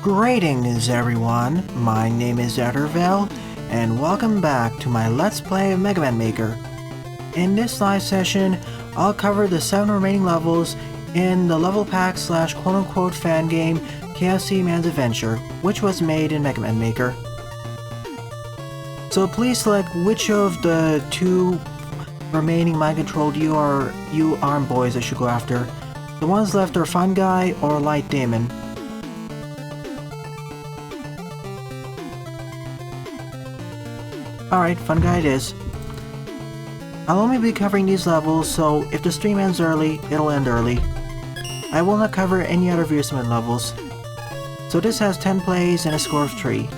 Greetings everyone, my name is Etterville, and welcome back to my Let's Play of Mega Man Maker. In this live session, I'll cover the 7 remaining levels in the level pack / quote-unquote fan game KFCMan's Adventure, which was made in Mega Man Maker. So please select which of the 2 remaining mind-controlled you arm boys I should go after. The ones left are Phugnuy or Lightdaemon. Alright, Phugnuy it is. I'll only be covering these levels, so if the stream ends early, it'll end early. I will not cover any other Veersaman levels. So this has 10 plays and a score of 3.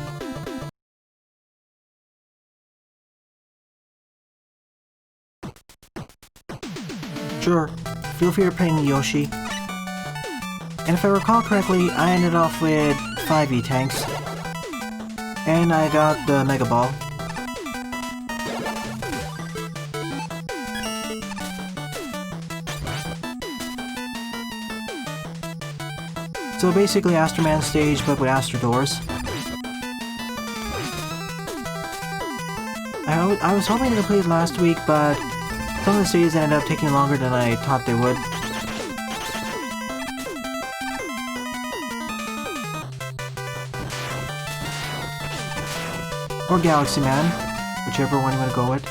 Sure, feel free to ping Yoshi. And if I recall correctly, I ended off with 5 E-Tanks. And I got the Mega Ball. So basically Astroman stage, but with Astro Doors. I was hoping to complete it last week, but some of the stages ended up taking longer than I thought they would. Or KFCMan, whichever one you want to go with.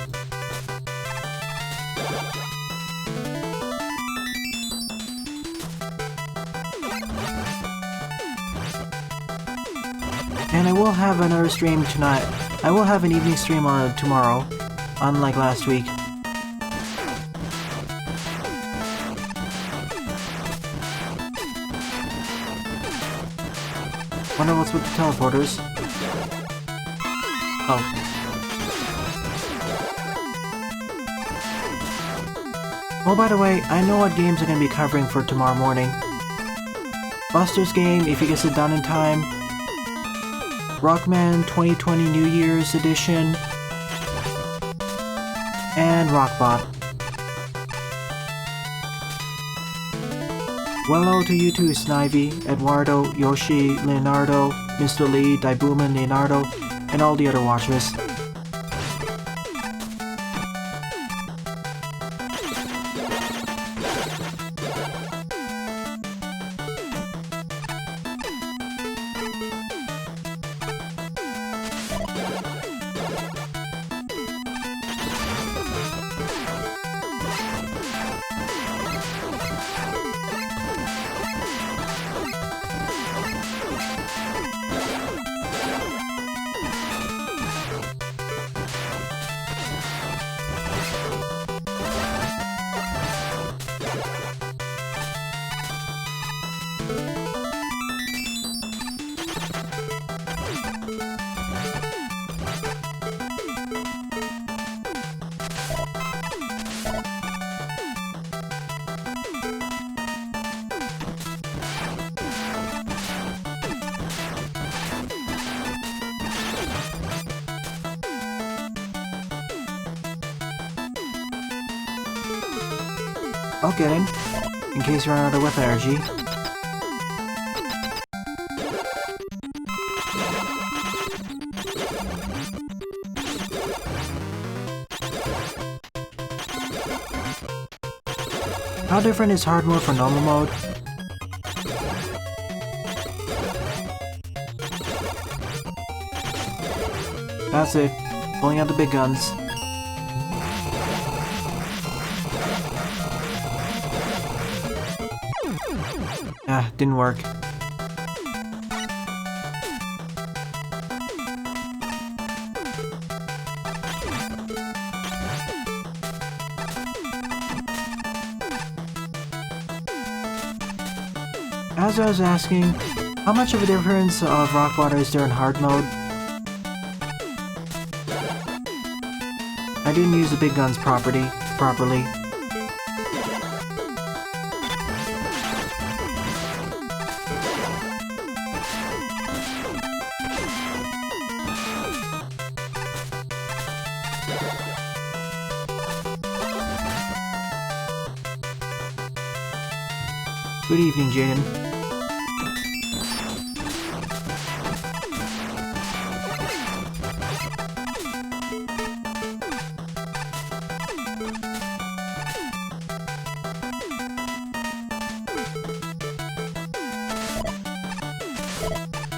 And I will have another stream tonight. I will have an evening stream on tomorrow, unlike last week. Wonder what's with the teleporters. Oh. Oh, by the way, I know what games I'm going to be covering for tomorrow morning. Buster's game, if he gets it done in time. Rockman 2020 New Year's Edition, and Rockbot. Well, hello to you too, Snivy, Eduardo, Yoshi, Leonardo, Mr. Lee, Daibuman, Leonardo, and all the other watchers. I'll get him, in case you run out of weapon energy. How different is hard mode from normal mode? That's it, pulling out the big guns. Ah, didn't work. As I was asking, how much of a difference of rock water is there in hard mode? I didn't use the big guns properly. Good evening, Jaden.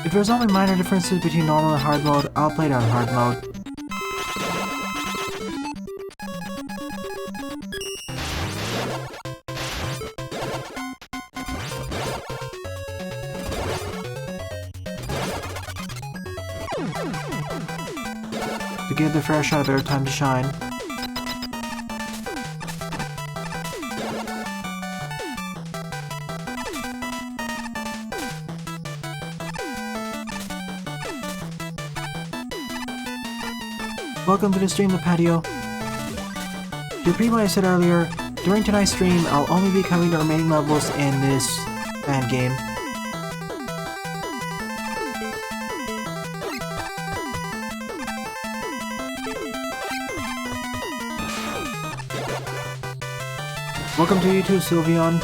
If there's only minor differences between normal and hard mode, I'll play it on hard mode. To give the fair shot a better time to shine. Welcome to the stream, the patio. To repeat what I said earlier, during tonight's stream, I'll only be covering the remaining levels in this fan game. Welcome to YouTube, Sylveon.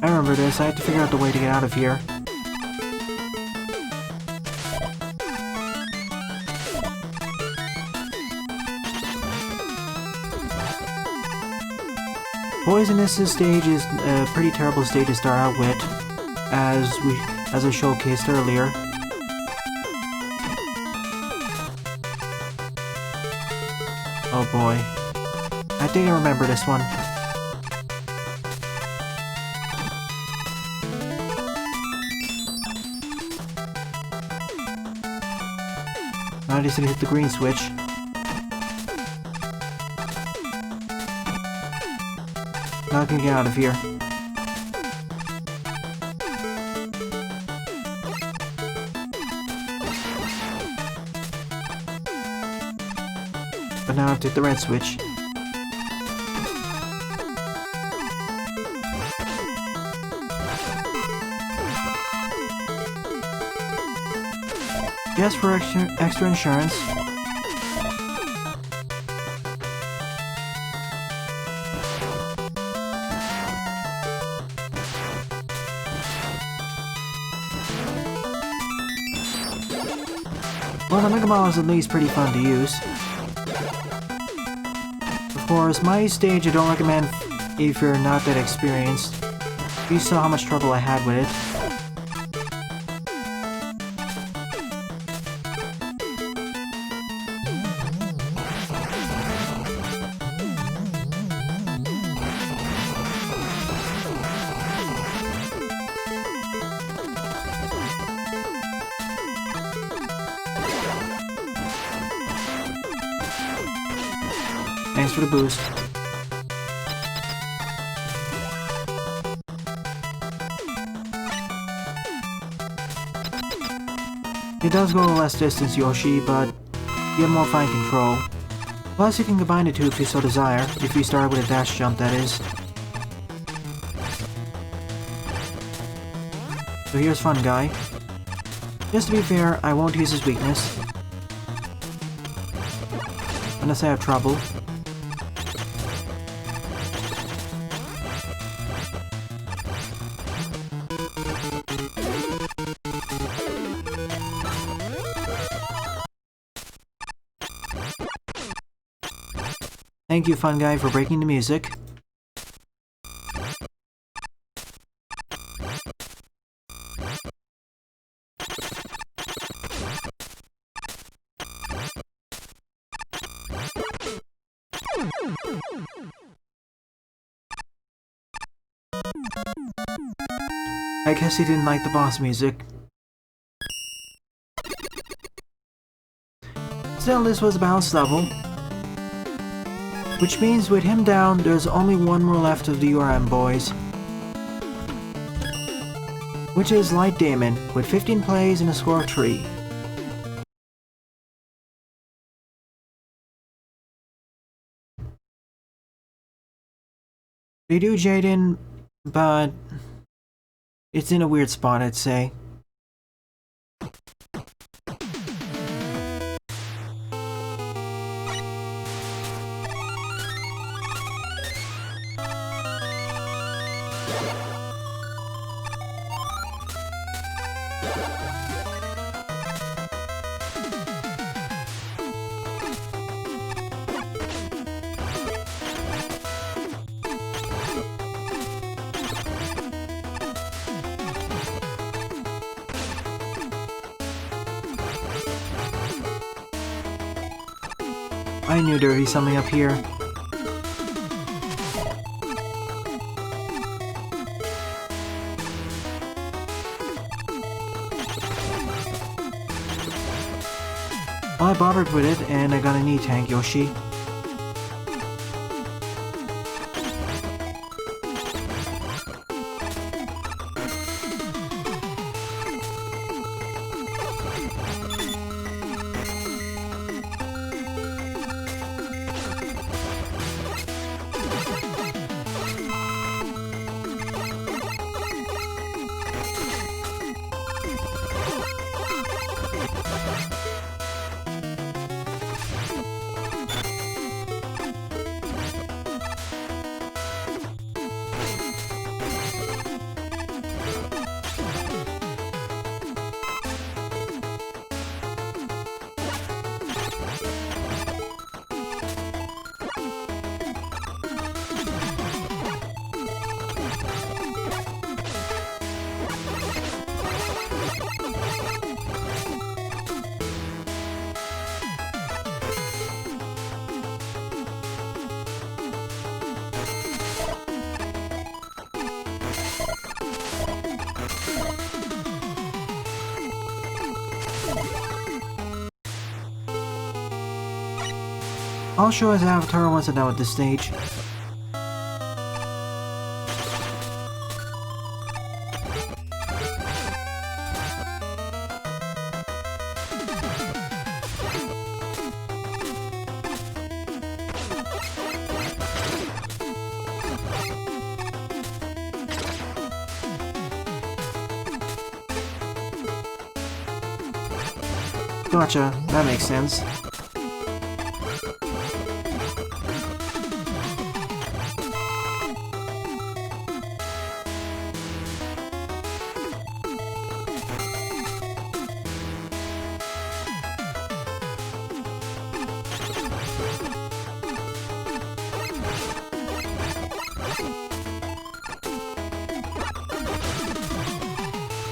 I remember this, I have to figure out the way to get out of here. Poisonous' stage is a pretty terrible stage to start out with, as I showcased earlier. Oh boy. I think I remember this one. Now I just need to hit the green switch. Now I can get out of here. But now I have to hit the red switch. Yes, for extra insurance. Well, the Mega Man is at least pretty fun to use. Of course, my stage I don't recommend if you're not that experienced. You saw how much trouble I had with it. Thanks for the boost. It does go a less distance, Yoshi, but you have more fine control. Plus, you can combine the two if you so desire, if you start with a dash jump, that is. So here's Fun Guy. Just to be fair, I won't use his weakness. Unless I have trouble. Thank you, Fun Guy, for breaking the music. I guess he didn't like the boss music. Still, this was a balanced level. Which means with him down, there's only one more left of the URM boys. Which is Lightdaemon, with 15 plays and a score of 3. They do Jaden, but it's in a weird spot, I'd say. I knew there would be something up here. Well, I bothered with it, and I got a knee tank, Yoshi. I'll show his avatar once I'm done with this stage. Gotcha, that makes sense.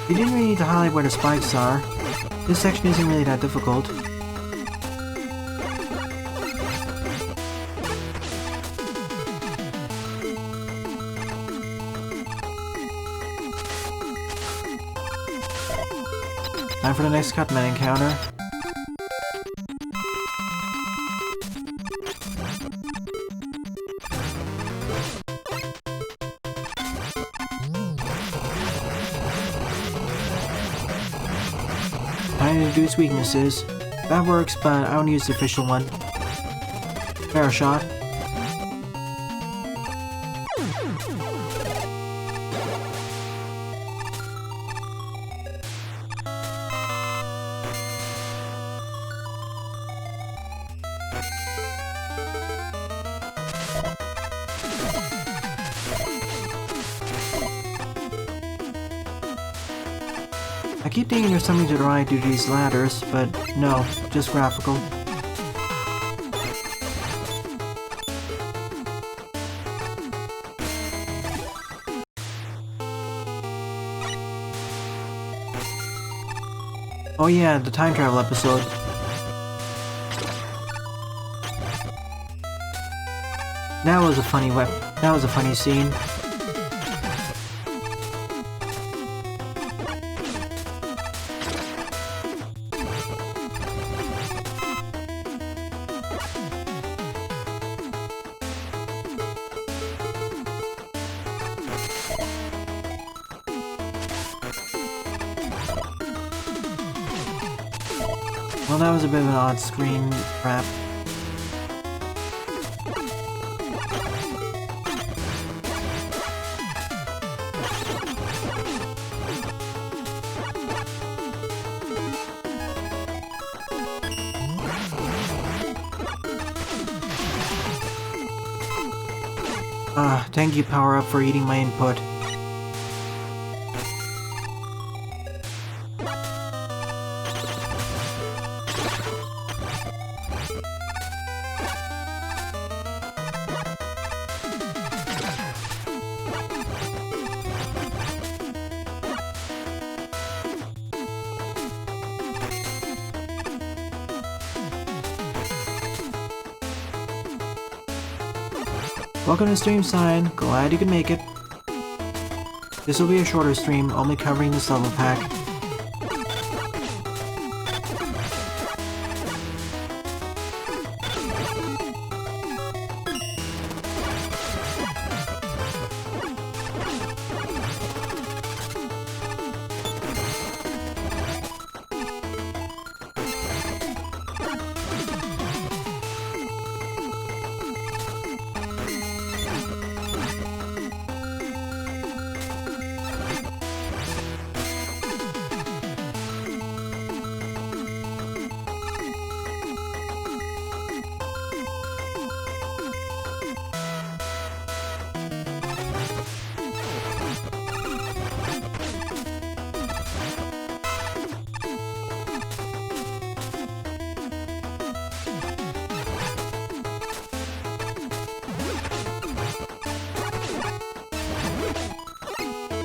You didn't really need to highlight where the spikes are. This section isn't really that difficult. Time for the next Cut Man encounter. Time to introduce weaknesses. That works, but I don't use the official one. Fair shot. I keep thinking there's something to the right due to these ladders, but no, just graphical. Oh yeah, the time travel episode. That was a funny scene. Well, that was a bit of an odd screen wrap. Thank you, Power Up, for eating my input. Welcome to Stream Sign, glad you could make it. This will be a shorter stream, only covering this level pack.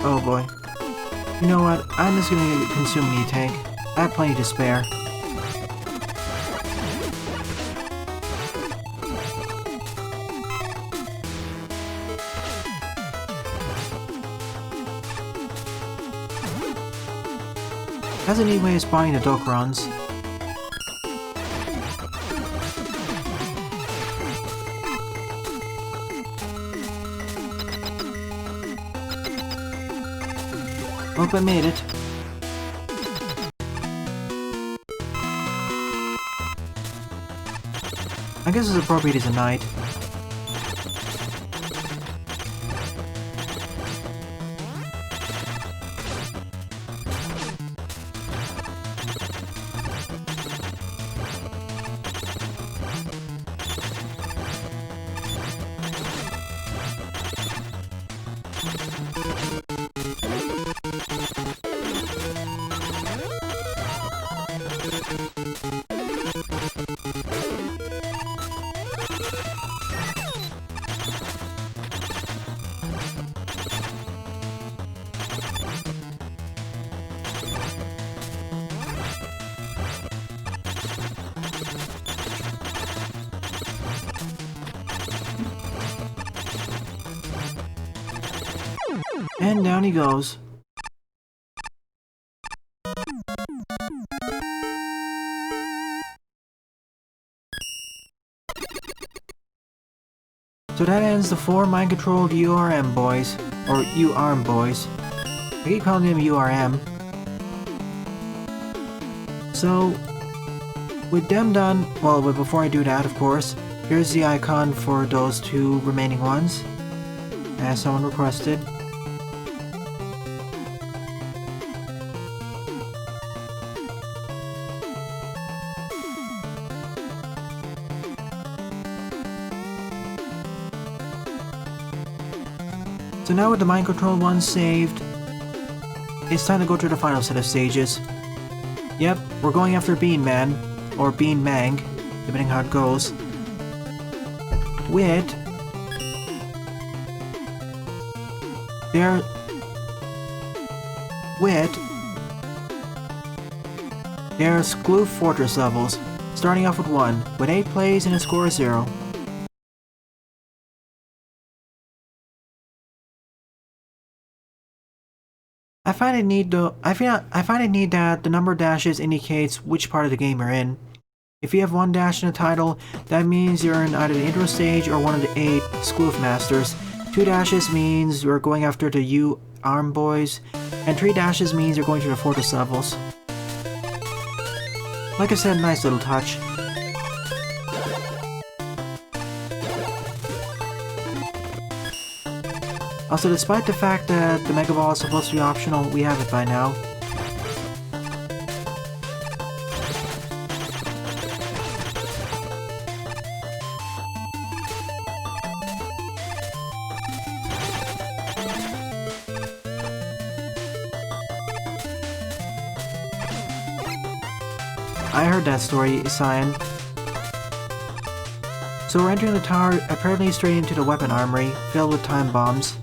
Oh boy. You know what? I'm just gonna consume the tank. I have plenty to spare. Has a neat way of spawning the duck runs. Hope I made it. I guess it's appropriate as a knight. And down he goes. So that ends the 4 mind-controlled URM boys. Or UARM boys. I keep calling them URM. So, with them done, well, but before I do that, of course, here's the icon for those 2 remaining ones, as someone requested. So now with the mind control ones saved, it's time to go through the final set of stages. Yep, we're going after Bean Man, or Bean Mang, depending how it goes. With their Scloof Fortress levels, starting off with 1, with 8 plays and a score of 0. I find it neat that the number of dashes indicates which part of the game you're in. If you have 1 dash in the title, that means you're in either the intro stage or one of the 8 Scloof Masters. 2 dashes means you're going after the UARM boys, and 3 dashes means you're going to the Fortress levels. Like I said, nice little touch. Also, despite the fact that the Mega Ball is supposed to be optional, we have it by now. I heard that story, Cyan. So we're entering the tower, apparently straight into the weapon armory, filled with time bombs.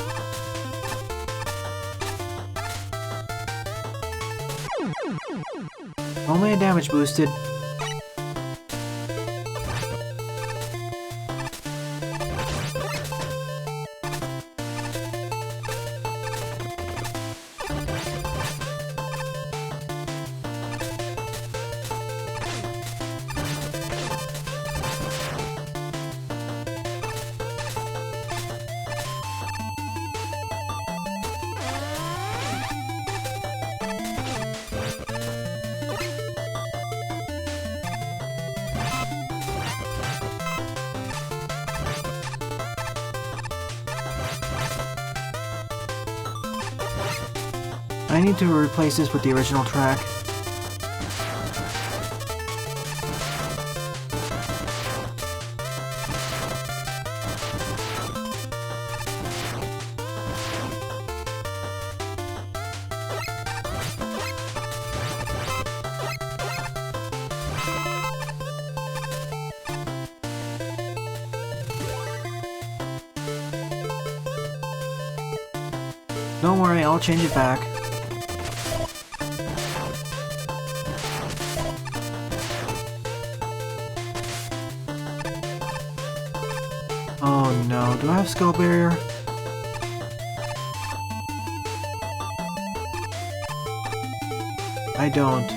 Only a damage boosted. I need to replace this with the original track. Don't worry, I'll change it back. Oh no, do I have Skull Barrier? I don't.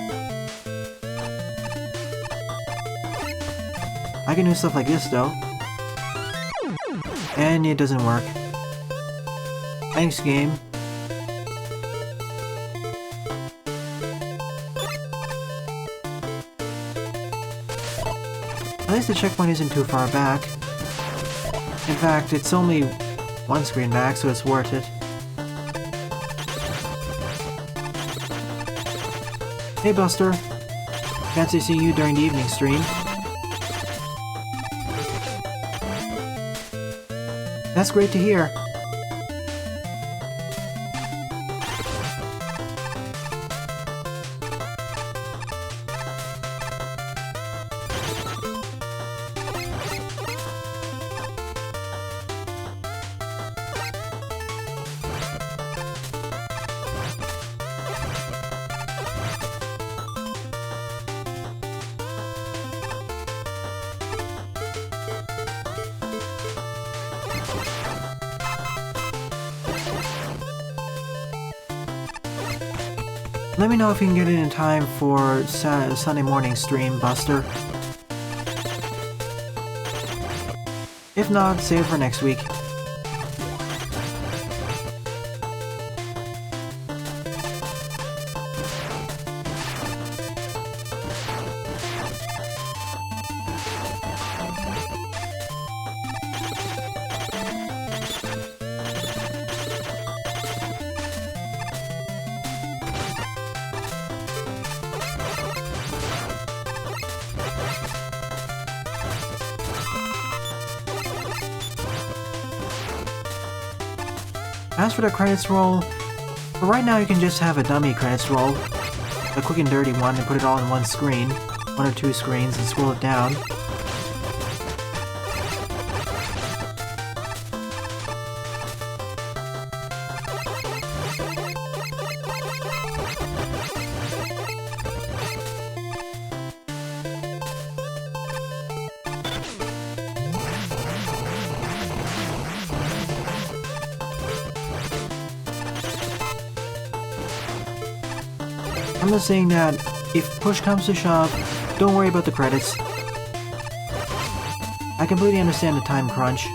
I can do stuff like this though. And it doesn't work. Thanks, game. At least the checkpoint isn't too far back. In fact, it's only one screen back, so it's worth it. Hey Buster! Fancy seeing you during the evening stream. That's great to hear. Let me know if you can get it in time for Sunday morning stream, Buster. If not, save it for next week. As for the credits roll, for right now you can just have a dummy credits roll, a quick and dirty one, and put it all in one screen, one or two screens, and scroll it down. I'm just saying that if push comes to shove, don't worry about the credits. I completely understand the time crunch.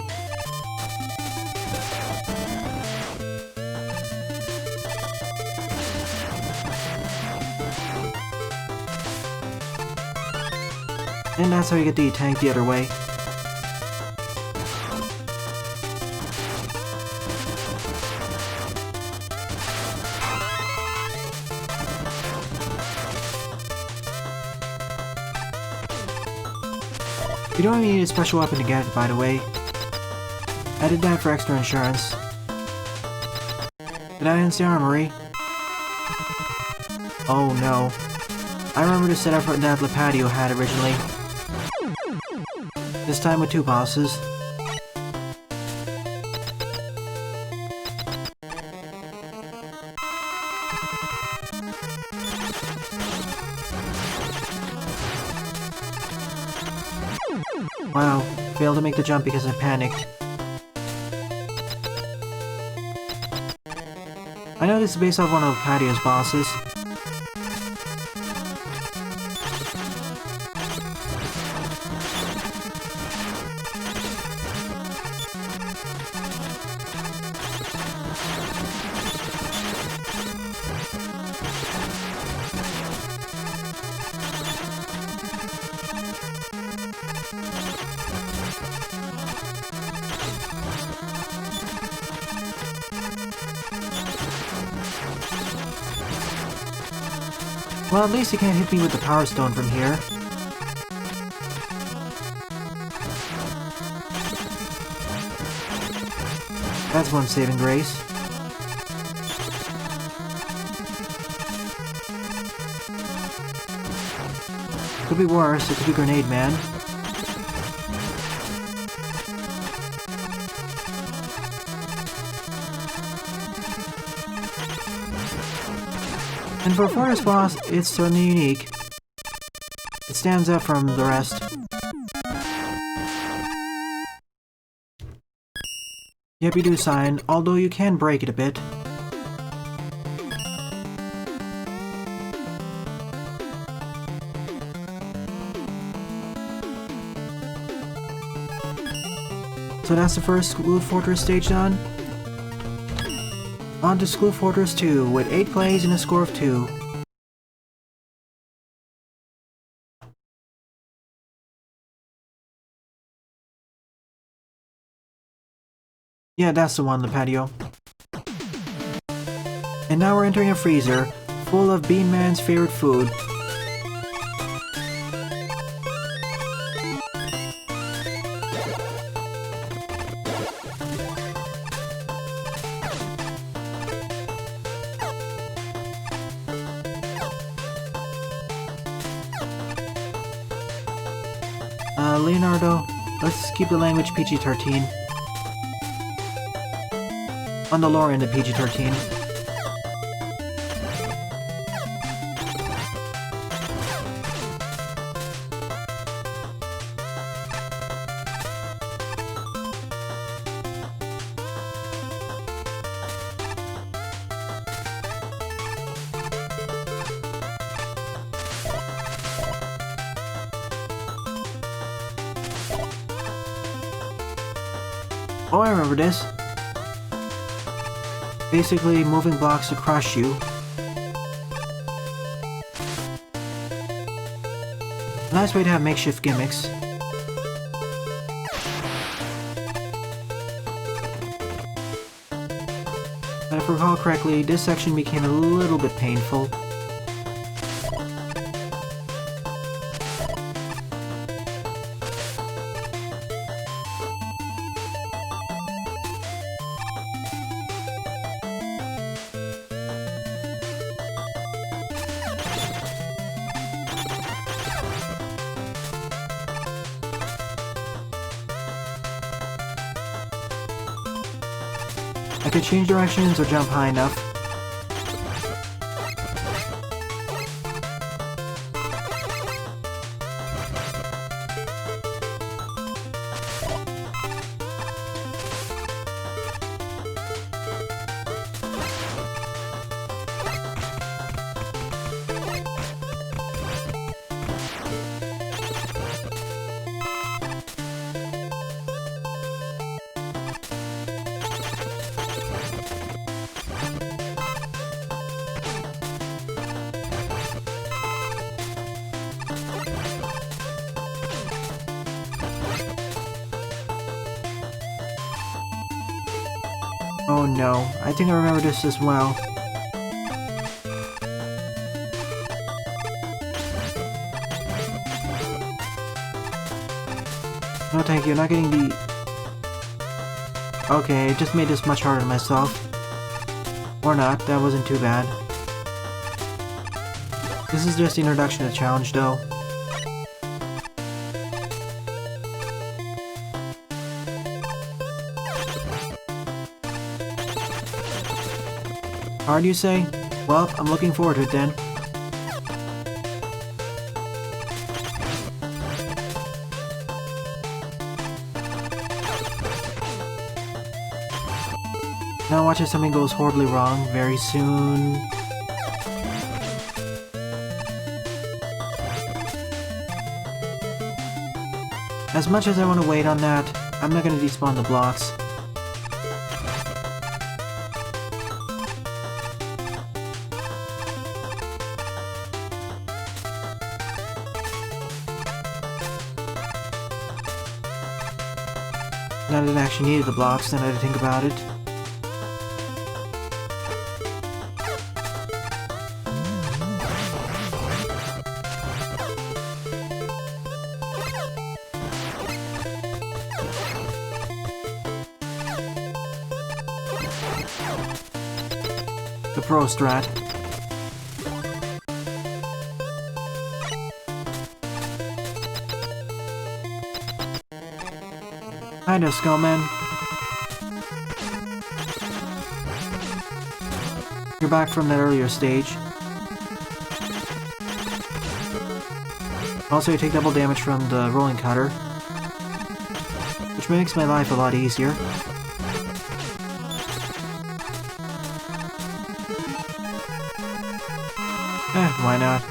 And that's how you get the tank the other way. You don't even need a special weapon to get it, by the way. I did that for extra insurance. Did I answer the armory? Oh no. I remember the setup that the patio had originally. This time with 2 bosses. Wow, failed to make the jump because I panicked. I know this is based off one of the patio's bosses. Well, at least he can't hit me with the Power Stone from here. That's one saving grace. Could be worse, it could be Grenade Man. And for a fortress boss, it's certainly unique. It stands out from the rest. Yep, you do sign, although you can break it a bit. So that's the first Scloof Fortress stage done. On to Scloof Fortress 2, with 8 plays and a score of 2. Yeah, that's the one, the patio. And now we're entering a freezer, full of Bean Man's favorite food. Leonardo, let's keep the language PG-13. On the lower end of PG-13. Oh, I remember this. Basically, moving blocks to crush you. Nice way to have makeshift gimmicks. But if I recall correctly, this section became a little bit painful. I could change directions or jump high enough. Oh no, I think I remember this as well. No thank you, not getting the... Okay, it just made this much harder on myself. Or not, that wasn't too bad. This is just the introduction to the challenge though. Hard, you say? Well, I'm looking forward to it then. Now watch if something goes horribly wrong very soon. As much as I want to wait on that, I'm not going to despawn the blocks. Now that I actually needed the blocks, then I had to think about it. The pro strat. Kind of, Skullman. You're back from that earlier stage. Also, you take double damage from the rolling cutter, which makes my life a lot easier. Why not?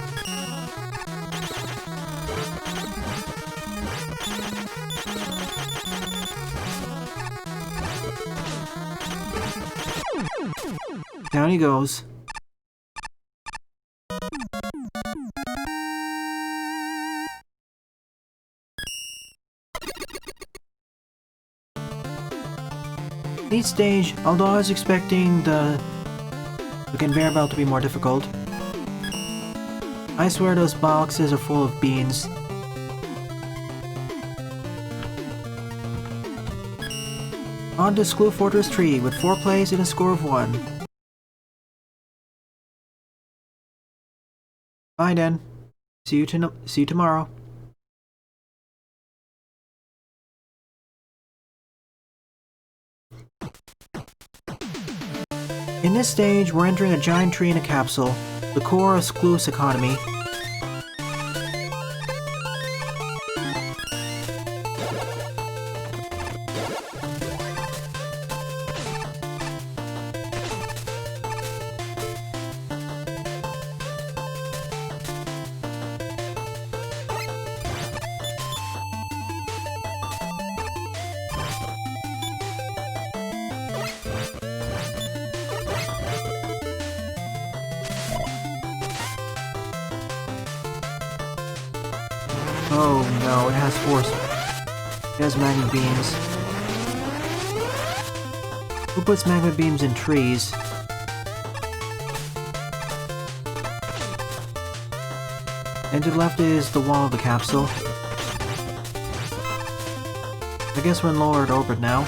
Down he goes. Each stage, although I was expecting the conveyor belt to be more difficult, I swear those boxes are full of beans. On to Scloof Fortress 3 with 4 plays and a score of 1. Bye then. See you tomorrow. In this stage, we're entering a giant tree in a capsule, the core of Scloof's economy. Oh no, it has force. It has magma beams. Who puts magma beams in trees? And to the left is the wall of the capsule. I guess we're in low Earth orbit now.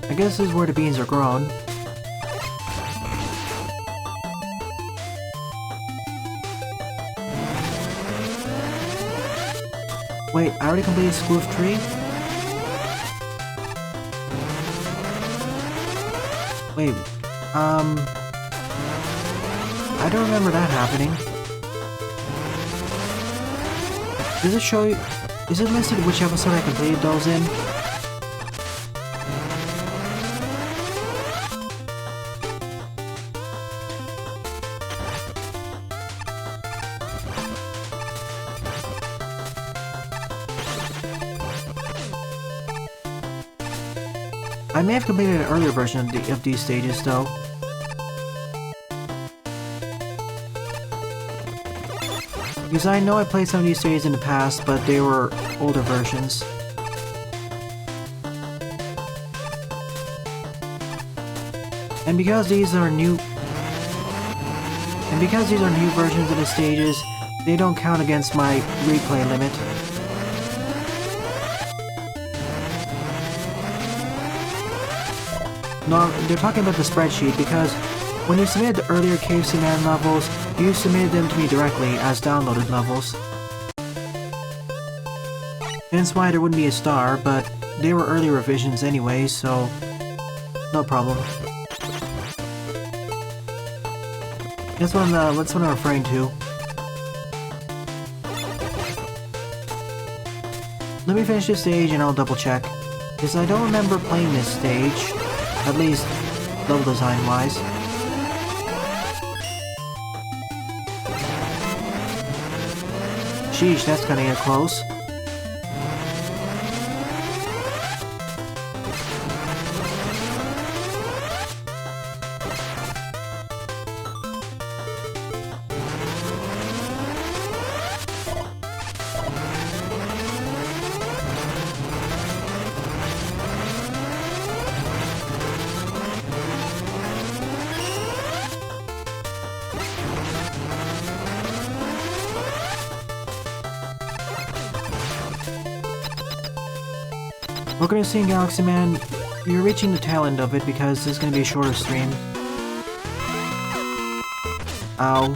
I guess this is where the beans are grown. Wait, I already completed Scloof 3? Wait, I don't remember that happening. Does it show you... Is it listed which episode I completed those in? I may have completed an earlier version of these stages, though. Because I know I played some of these stages in the past, but they were older versions. And because these are new versions of the stages, they don't count against my replay limit. No, they're talking about the spreadsheet because when you submitted the earlier KFCMan levels, you submitted them to me directly as downloaded levels. Hence why there wouldn't be a star, but they were early revisions anyway, so no problem. That's what I'm referring to. Let me finish this stage and I'll double check, because I don't remember playing this stage, at least level design wise. Sheesh, that's kinda get close. Welcome to seeing KFCMan. You're reaching the tail end of it because this is going to be a shorter stream. Ow.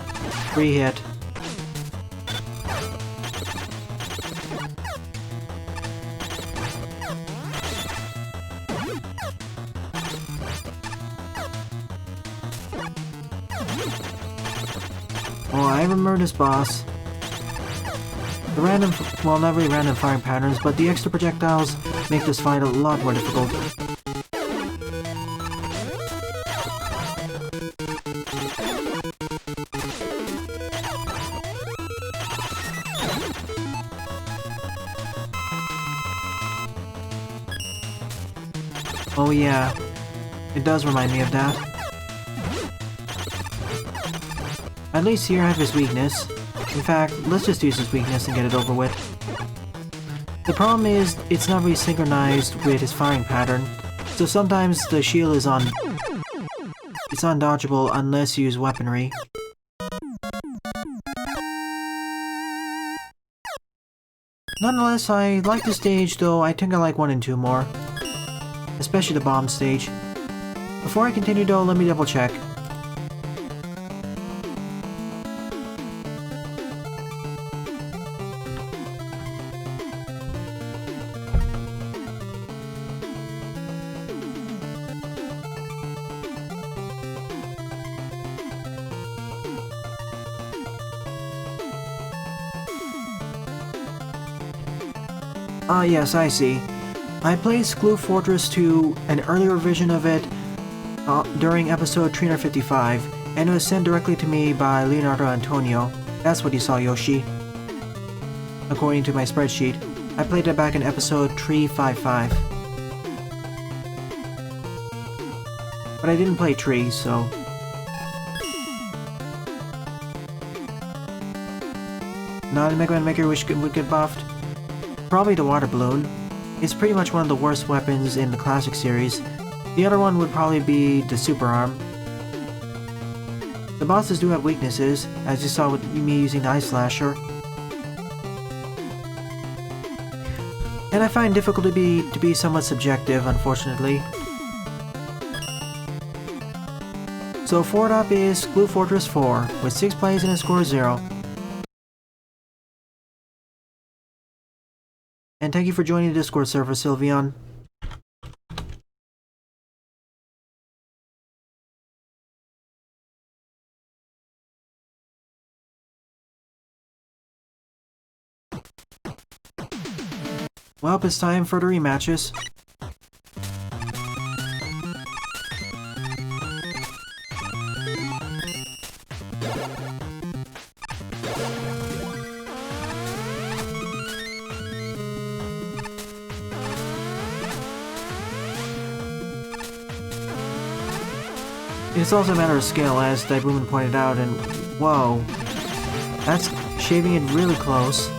Free hit. Oh, I remember this boss. The random, well, not really random firing patterns, but the extra projectiles make this fight a lot more difficult. Oh yeah, it does remind me of that. At least here I have his weakness. In fact, let's just use his weakness and get it over with. The problem is, it's not really synchronized with his firing pattern, so sometimes the shield is it's undodgeable unless you use weaponry. Nonetheless, I like the stage, though I think I like 1 and 2 more. Especially the bomb stage. Before I continue though, let me double check. Ah yes, I see. I played Scloof Fortress 2, an earlier version of it, during episode 355, and it was sent directly to me by Leonardo Antonio. That's what you saw, Yoshi. According to my spreadsheet. I played it back in episode 355. But I didn't play Tree, so... Not a Mega Man Maker which would get buffed. Probably the water balloon. It's pretty much one of the worst weapons in the classic series. The other one would probably be the super arm. The bosses do have weaknesses, as you saw with me using the Ice Slasher. And I find difficulty to be somewhat subjective, unfortunately. So forward up is Scloof Fortress 4, with 6 plays and a score of 0. And thank you for joining the Discord server, Sylveon. Well, it's time for the rematches. It's also a matter of scale, as Lightdaemon pointed out, and whoa, that's shaving it really close.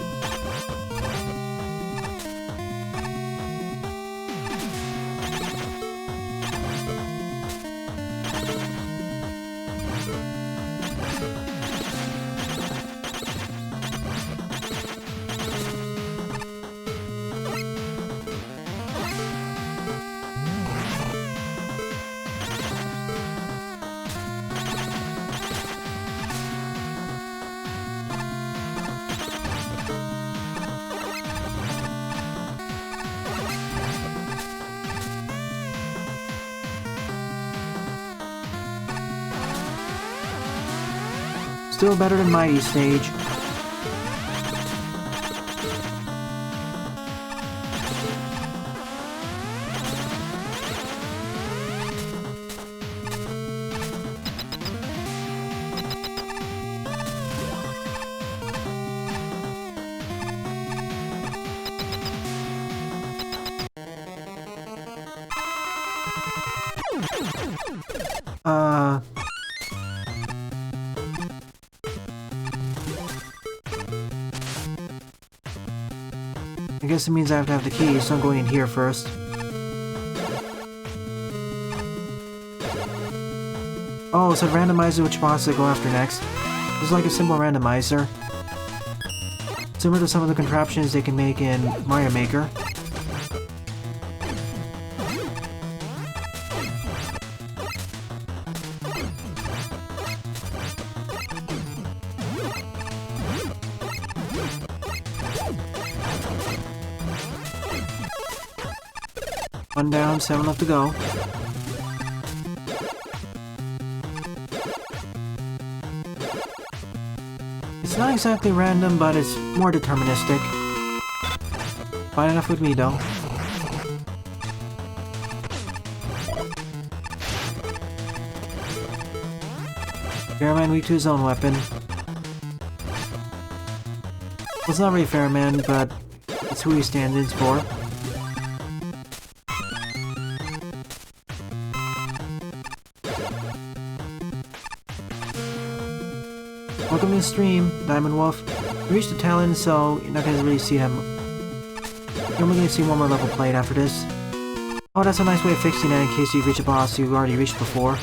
Still better than Mighty Stage. I guess it means I have to have the key, so I'm going in here first. Oh, so it randomizes which boss to go after next. It's like a simple randomizer. Similar to some of the contraptions they can make in Mario Maker. One down, 7 left to go. It's not exactly random, but it's more deterministic. Fine enough with me, though. Fairman weak to his own weapon. Well, it's not really Fairman, but it's who he stands in for. Welcome to the stream, Diamond Wolf. You reached the talent, so you're not going to really see him. You're only going to see one more level played after this. Oh, that's a nice way of fixing that in case you've reached a boss you've already reached before.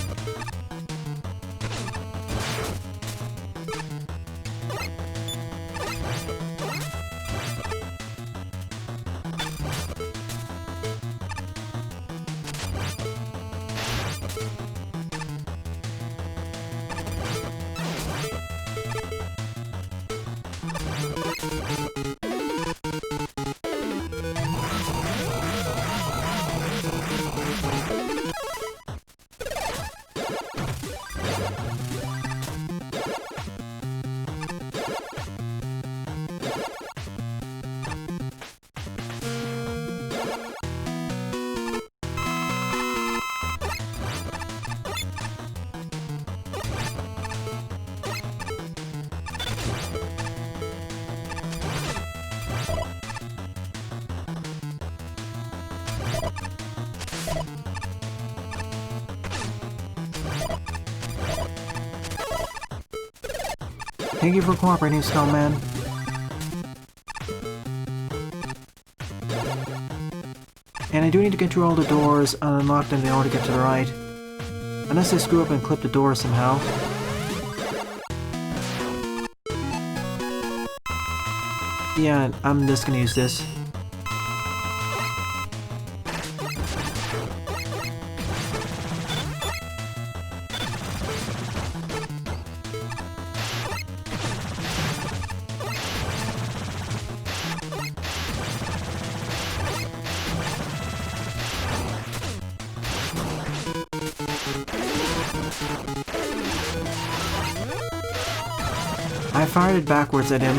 Thank you for cooperating, Skullman. And I do need to get through all the doors and unlock them in order to get to the right. Unless I screw up and clip the door somehow. Yeah, I'm just gonna use this. I fired it backwards at him.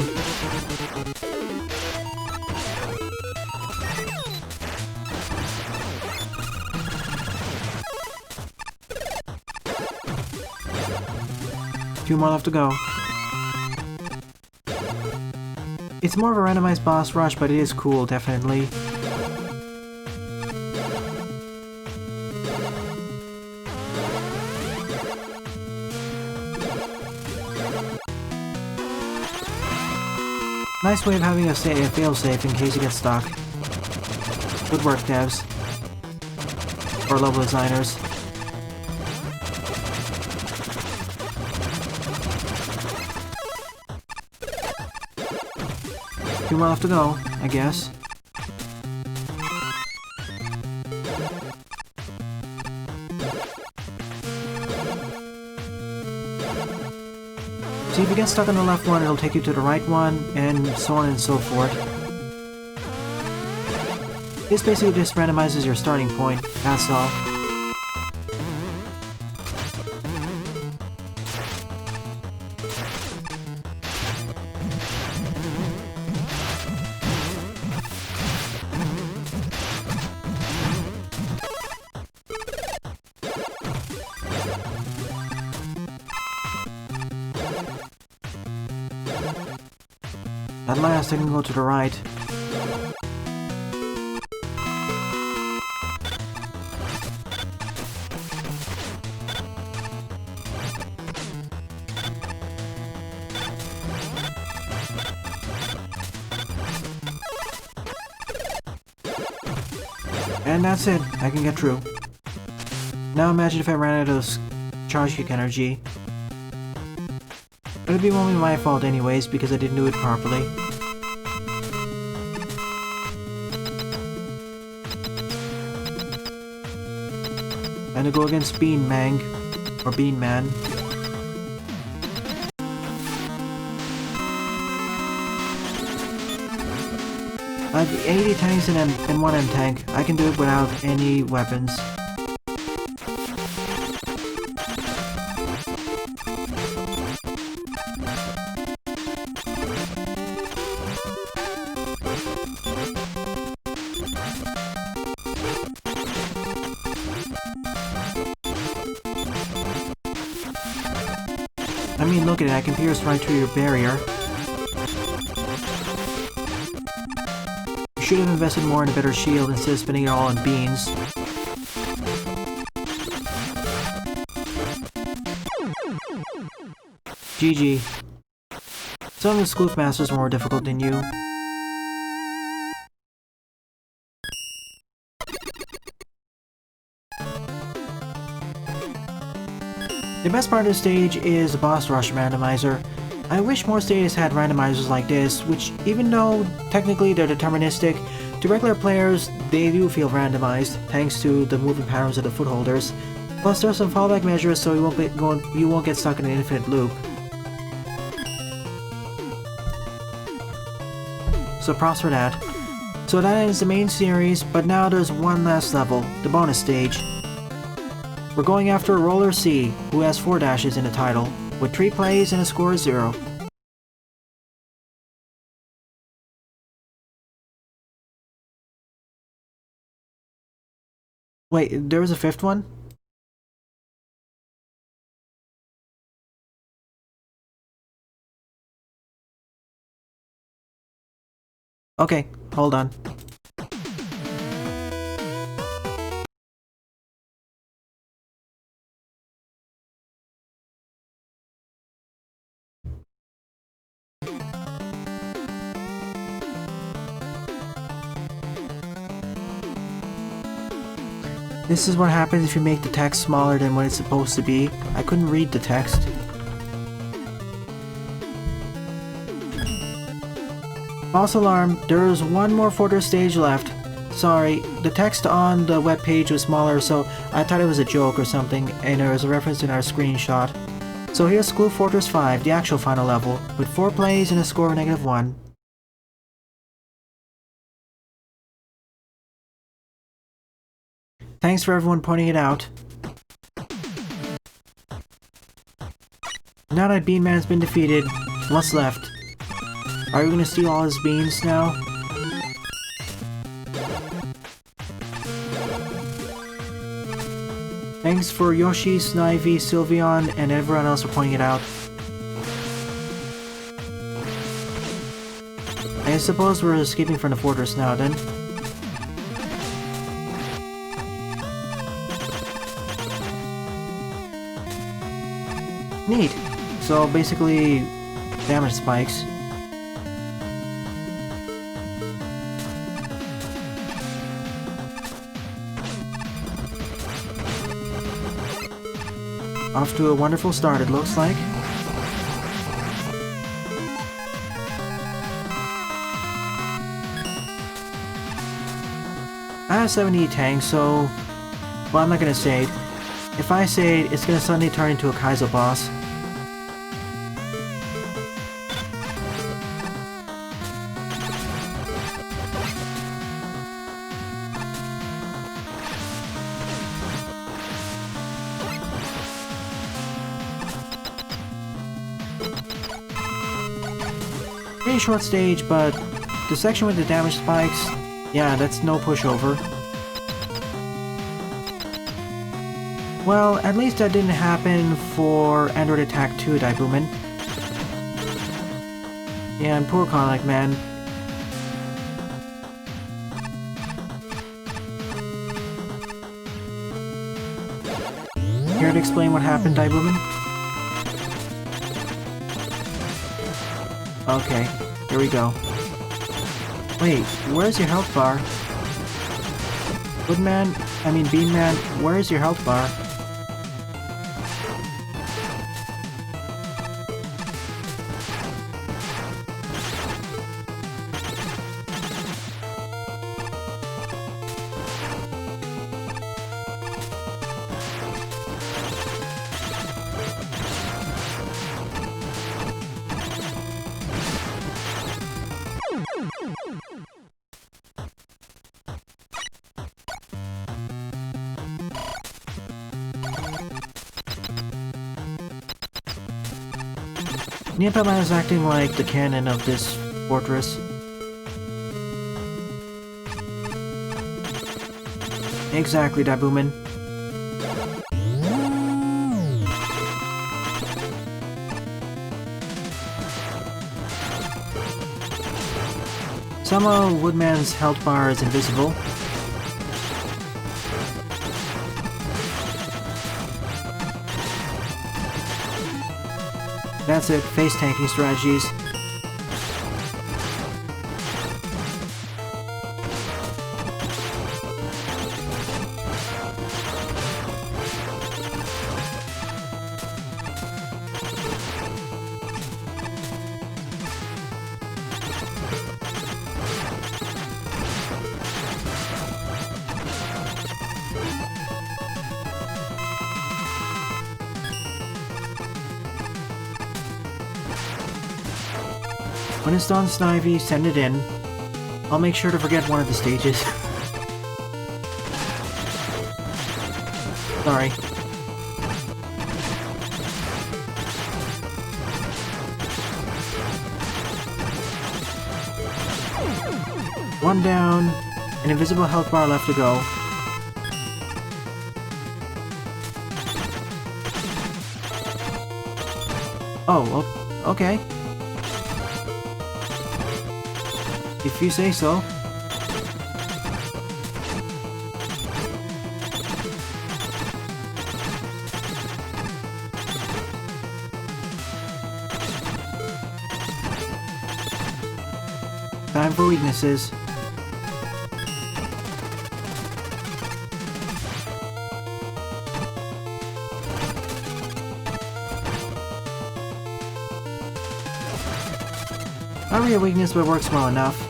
Two more left to go. It's more of a randomized boss rush, but it is cool, definitely. Nice way of having a failsafe in case you get stuck. Good work, devs. Or level designers. Two more left to go, I guess. See, if you get stuck on the left one, it'll take you to the right one, and so on and so forth. This basically just randomizes your starting point, that's all. At last I can go to the right. And that's it, I can get through. Now imagine if I ran out of charge kick energy. It'd be only my fault anyways, because I didn't do it properly. And to go against Bean Mang, or Bean Man. I have 80 tanks and 1 M-tank. I can do it without any weapons. I mean, look at it, I can pierce right through your barrier. You should have invested more in a better shield instead of spending it all on beans. GG. Some of the Scloof Masters are more difficult than you. The best part of the stage is the boss rush randomizer. I wish more stages had randomizers like this, which even though technically they're deterministic, to regular players they do feel randomized, thanks to the moving patterns of the footholders. Plus there are some fallback measures so you won't get stuck in an infinite loop. So props for that. So that ends the main series, but now there's one last level, the bonus stage. We're going after Roller C, who has 4 dashes in the title, with 3 plays and a score of 0. Wait, there was a 5th one? Okay, hold on. This is what happens if you make the text smaller than what it's supposed to be. I couldn't read the text. False alarm, there is one more fortress stage left. Sorry, the text on the webpage was smaller, so I thought it was a joke or something, and there was a reference in our screenshot. So here's Scloof Fortress 5, the actual final level, with 4 plays and a score of -1. Thanks for everyone pointing it out. Now that Bean Man's been defeated, what's left? Are you gonna steal all his beans now? Thanks for Yoshi, Snivy, Sylveon, and everyone else for pointing it out. I suppose we're escaping from the fortress now then. Neat. So basically, damage spikes. Off to a wonderful start, it looks like. I have 70 tanks, so... well, I'm not gonna say it. If I say it, it's gonna suddenly turn into a Kaizo boss. Pretty short stage, but the section with the damage spikes, yeah, that's no pushover. Well, at least that didn't happen for Android Attack 2 Daibuman. Yeah, and poor Comic Man. Here to explain what happened, Lightdaemon? Okay, here we go. Wait, where's your health bar? Bean Man, where's your health bar? Nipperman is acting like the cannon of this fortress. Exactly, Lightdaemon. Somehow, Woodman's health bar is invisible. That's it, face tanking strategies. When it's done, Snivy, send it in. I'll make sure to forget one of the stages. Sorry. One down, an invisible health bar left to go. Oh, okay. If you say so. Time for weaknesses. Not really a weakness, but works well enough.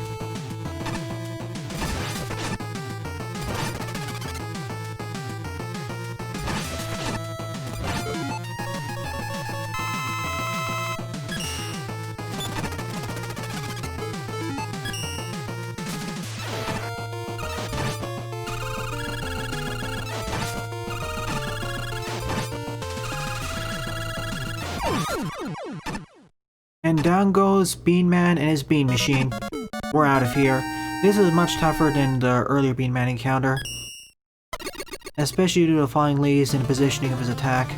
And down goes Bean Man and his Bean Machine. We're out of here. This is much tougher than the earlier Bean Man encounter, especially due to the falling leaves and the positioning of his attack.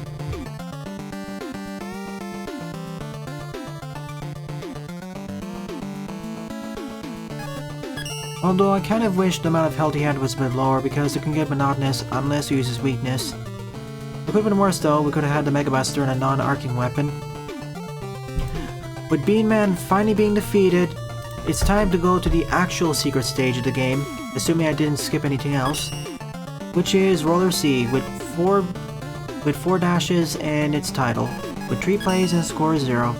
Although I kind of wish the amount of health he had was a bit lower because it can get monotonous unless you use his weakness. It could have been worse though, we could have had the Mega Buster and a non-arcing weapon. With Bean Man finally being defeated, it's time to go to the actual secret stage of the game, assuming I didn't skip anything else, which is Roller C with four dashes and its title, with 3 plays and score 0.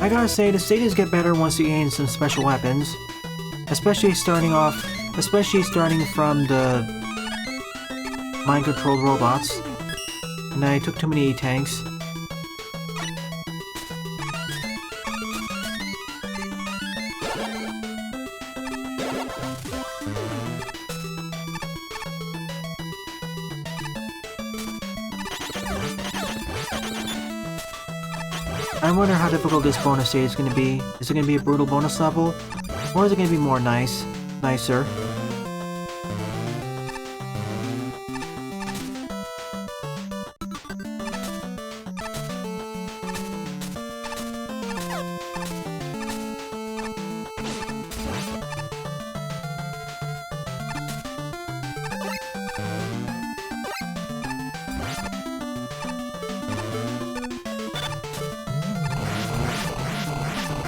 I gotta say, the stages get better once you gain some special weapons, especially starting from the mind-controlled robots, and I took too many tanks. I wonder how difficult this bonus stage is going to be. Is it going to be a brutal bonus level? Or is it going to be more nicer?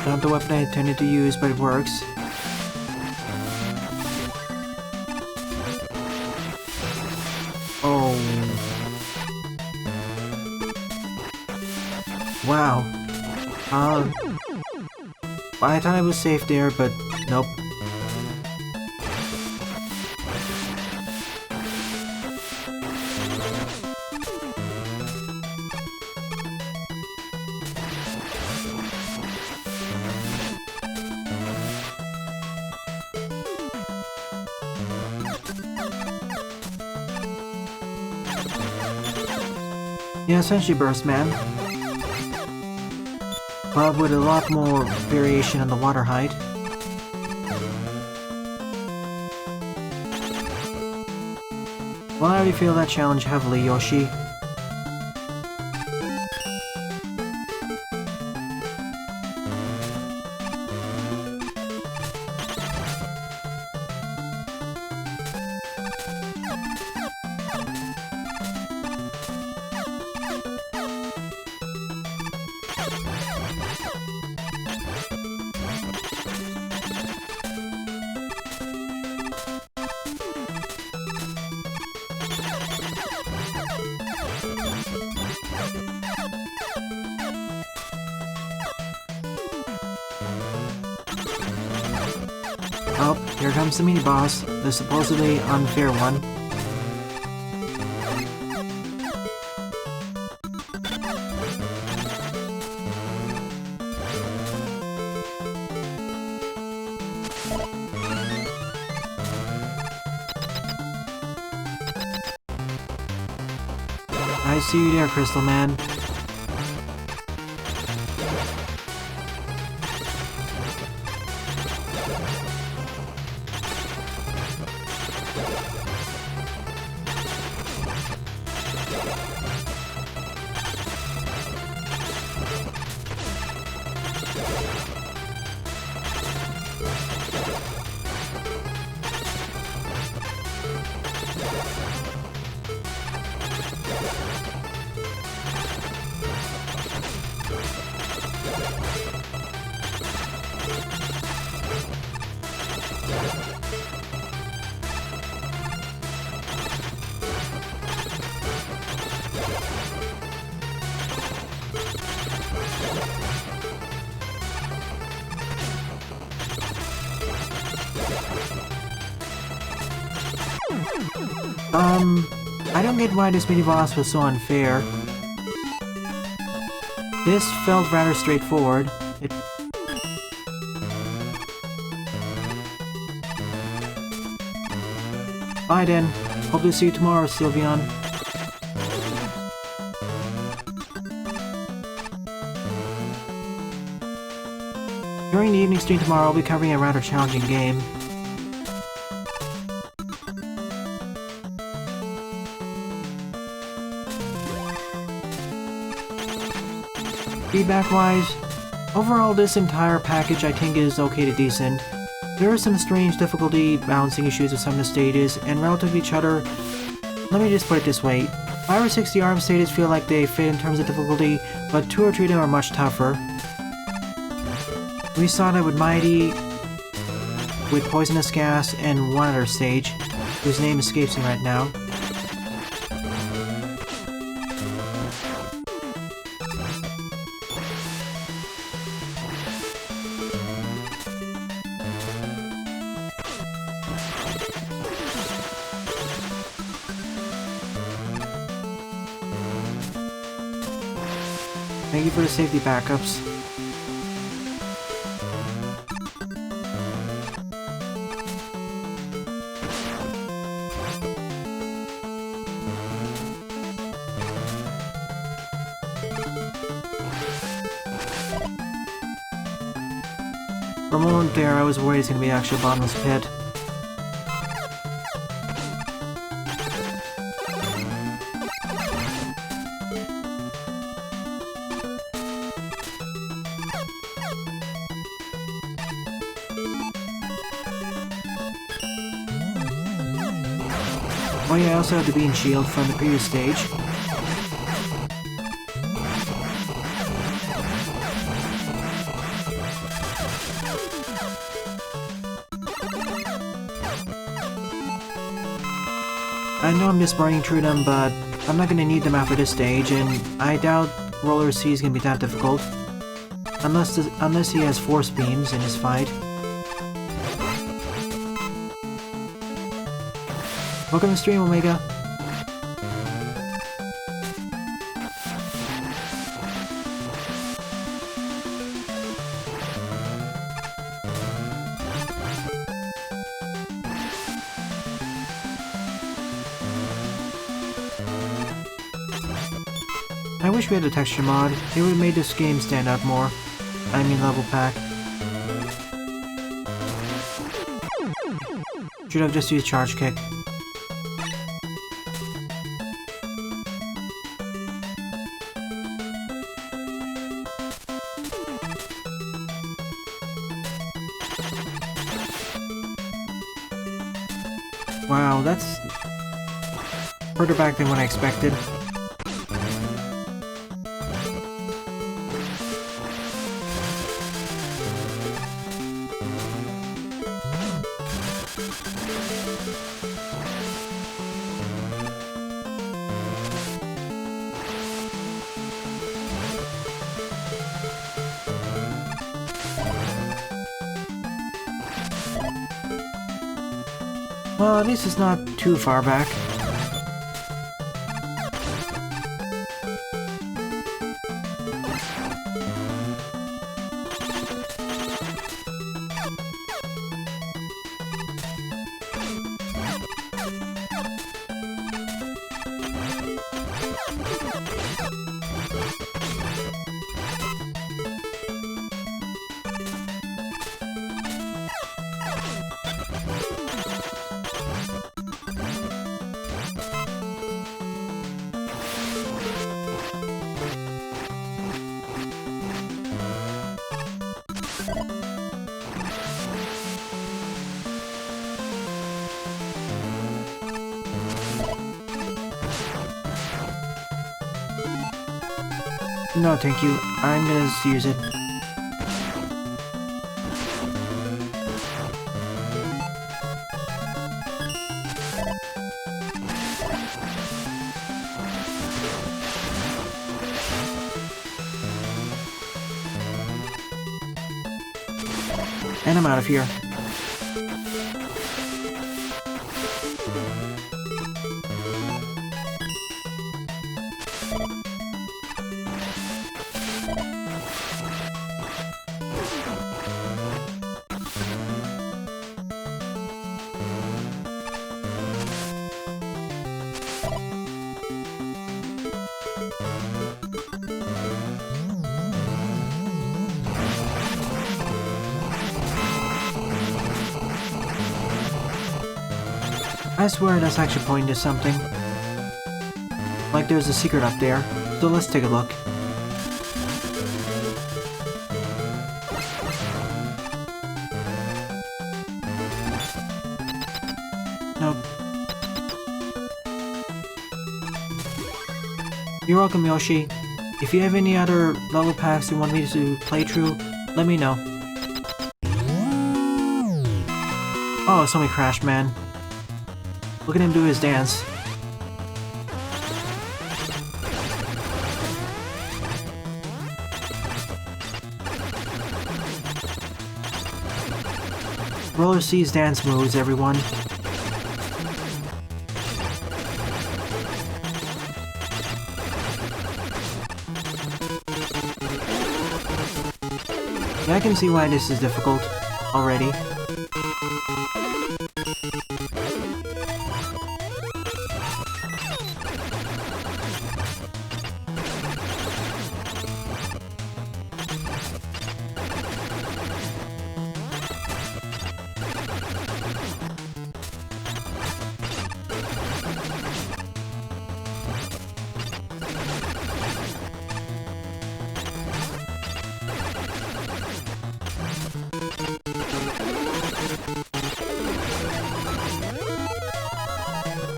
Not the weapon I intended to use, but it works. Oh. Wow. I thought I was safe there, but nope. Yeah, essentially Burst Man. But with a lot more variation on the water height. Well, I already feel that challenge heavily, Yoshi. Oh, here comes the mini-boss, the supposedly unfair one. I see you there, Crystal Man. I don't get why this mini-boss was so unfair. This felt rather straightforward. Bye then. Hope to see you tomorrow, Sylveon. During the evening stream tomorrow, I'll be covering a rather challenging game. Feedback-wise, overall this entire package I think is okay to decent. There are some strange difficulty balancing issues with some of the stages, and relative to each other, let me just put it this way. 5 or 6 of the ARM stages feel like they fit in terms of difficulty, but 2 or 3 of them are much tougher. We saw that with Mighty, with Poisonous Gas, and one other stage, whose name escapes me right now. Thank you for the safety backups. For a moment there, I was worried it's gonna be an actual bottomless pit. Oh yeah, I also have the beam shield from the previous stage. I know I'm just burning through them, but I'm not gonna need them after this stage, and I doubt Roller C is gonna be that difficult. Unless he has force beams in his fight. Welcome to the stream, Omega. I wish we had a texture mod. It would have made this game stand out more. I mean level pack. Should have just used charge kick. Wow, that's further back than what I expected. Well, at least it's not too far back. No, thank you. I'm gonna just use it. And I'm out of here. I swear that's actually pointing to something. Like there's a secret up there, so let's take a look. Nope. You're welcome, Yoshi. If you have any other level packs you want me to play through, let me know. Oh, it's only Crash Man. Look at him do his dance. Roller C's dance moves, everyone. Yeah, I can see why this is difficult already.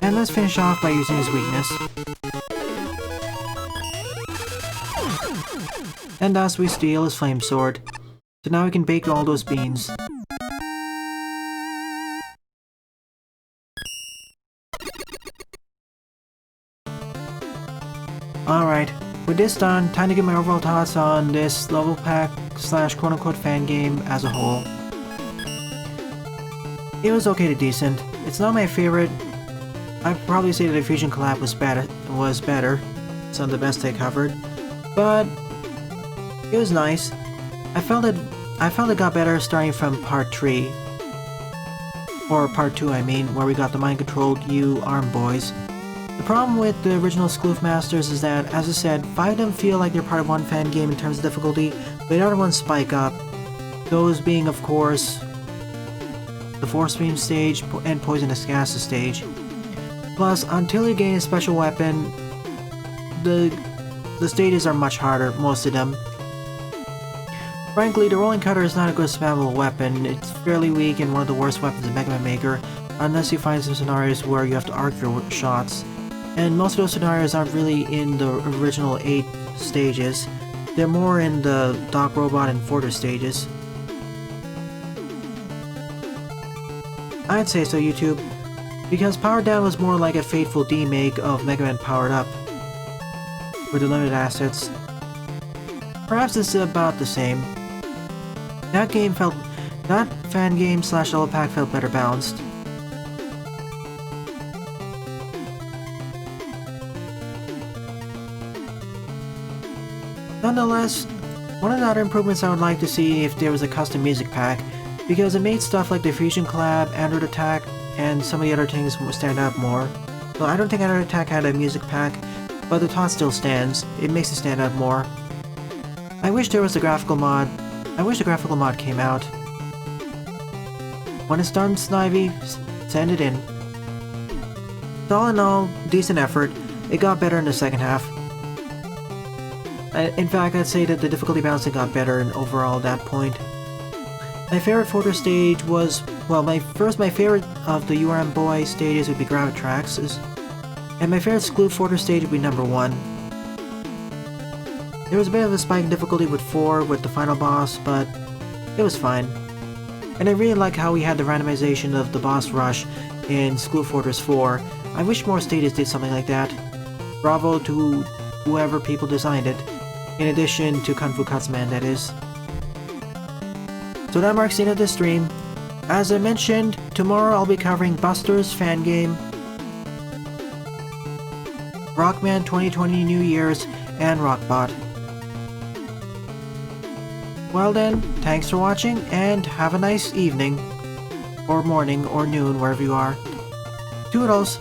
And let's finish off by using his weakness. And thus we steal his flame sword. So now we can bake all those beans. Alright, with this done, time to get my overall thoughts on this level pack slash quote-unquote fan game as a whole. It was okay to decent. It's not my favorite. I'd probably say that the Fusion collab was better. Some of the best I covered. But it was nice. I felt it got better starting from part 3. Or part 2 I mean, where we got the mind-controlled you arm boys. The problem with the original Scloof Masters is that, as I said, 5 of them feel like they're part of one fan game in terms of difficulty, but the other ones spike up. Those being, of course, the Force Beam stage and Poisonous Gases stage. Plus, until you gain a special weapon, the stages are much harder, most of them. Frankly, the Rolling Cutter is not a good spammable weapon. It's fairly weak and one of the worst weapons in Mega Man Maker, unless you find some scenarios where you have to arc your shots. And most of those scenarios aren't really in the original 8 stages. They're more in the Dock Robot and Fortress stages. I'd say so, YouTube, because Powered Down was more like a Fateful D-make of Mega Man Powered Up, with the limited assets. Perhaps it's about the same. That fan game slash level pack felt better balanced. Nonetheless, one of the other improvements I would like to see if there was a custom music pack, because it made stuff like the Fusion Collab, Android Attack, and some of the other things stand out more. Well, I don't think Android Attack had a music pack, but the thought still stands. It makes it stand out more. I wish there was a graphical mod. I wish the graphical mod came out. When it's done, Snivy, send it in. So all in all, decent effort. It got better in the second half. In fact, I'd say that the difficulty balancing got better in overall at that point. My favorite Fortress stage was, well, my favorite of the URM Boy stages would be Gravitrax, and my favorite Scloof Fortress stage would be number 1. There was a bit of a spike in difficulty with 4 with the final boss, but it was fine. And I really like how we had the randomization of the boss rush in Scloof Fortress 4. I wish more stages did something like that. Bravo to whoever people designed it. In addition to Kun Fu Cuts Man, that is. So that marks the end of this stream. As I mentioned, tomorrow I'll be covering Buster's fan game, Rockman 2020 New Year's, and Rockbot. Well then, thanks for watching, and have a nice evening, or morning, or noon, wherever you are. Toodles!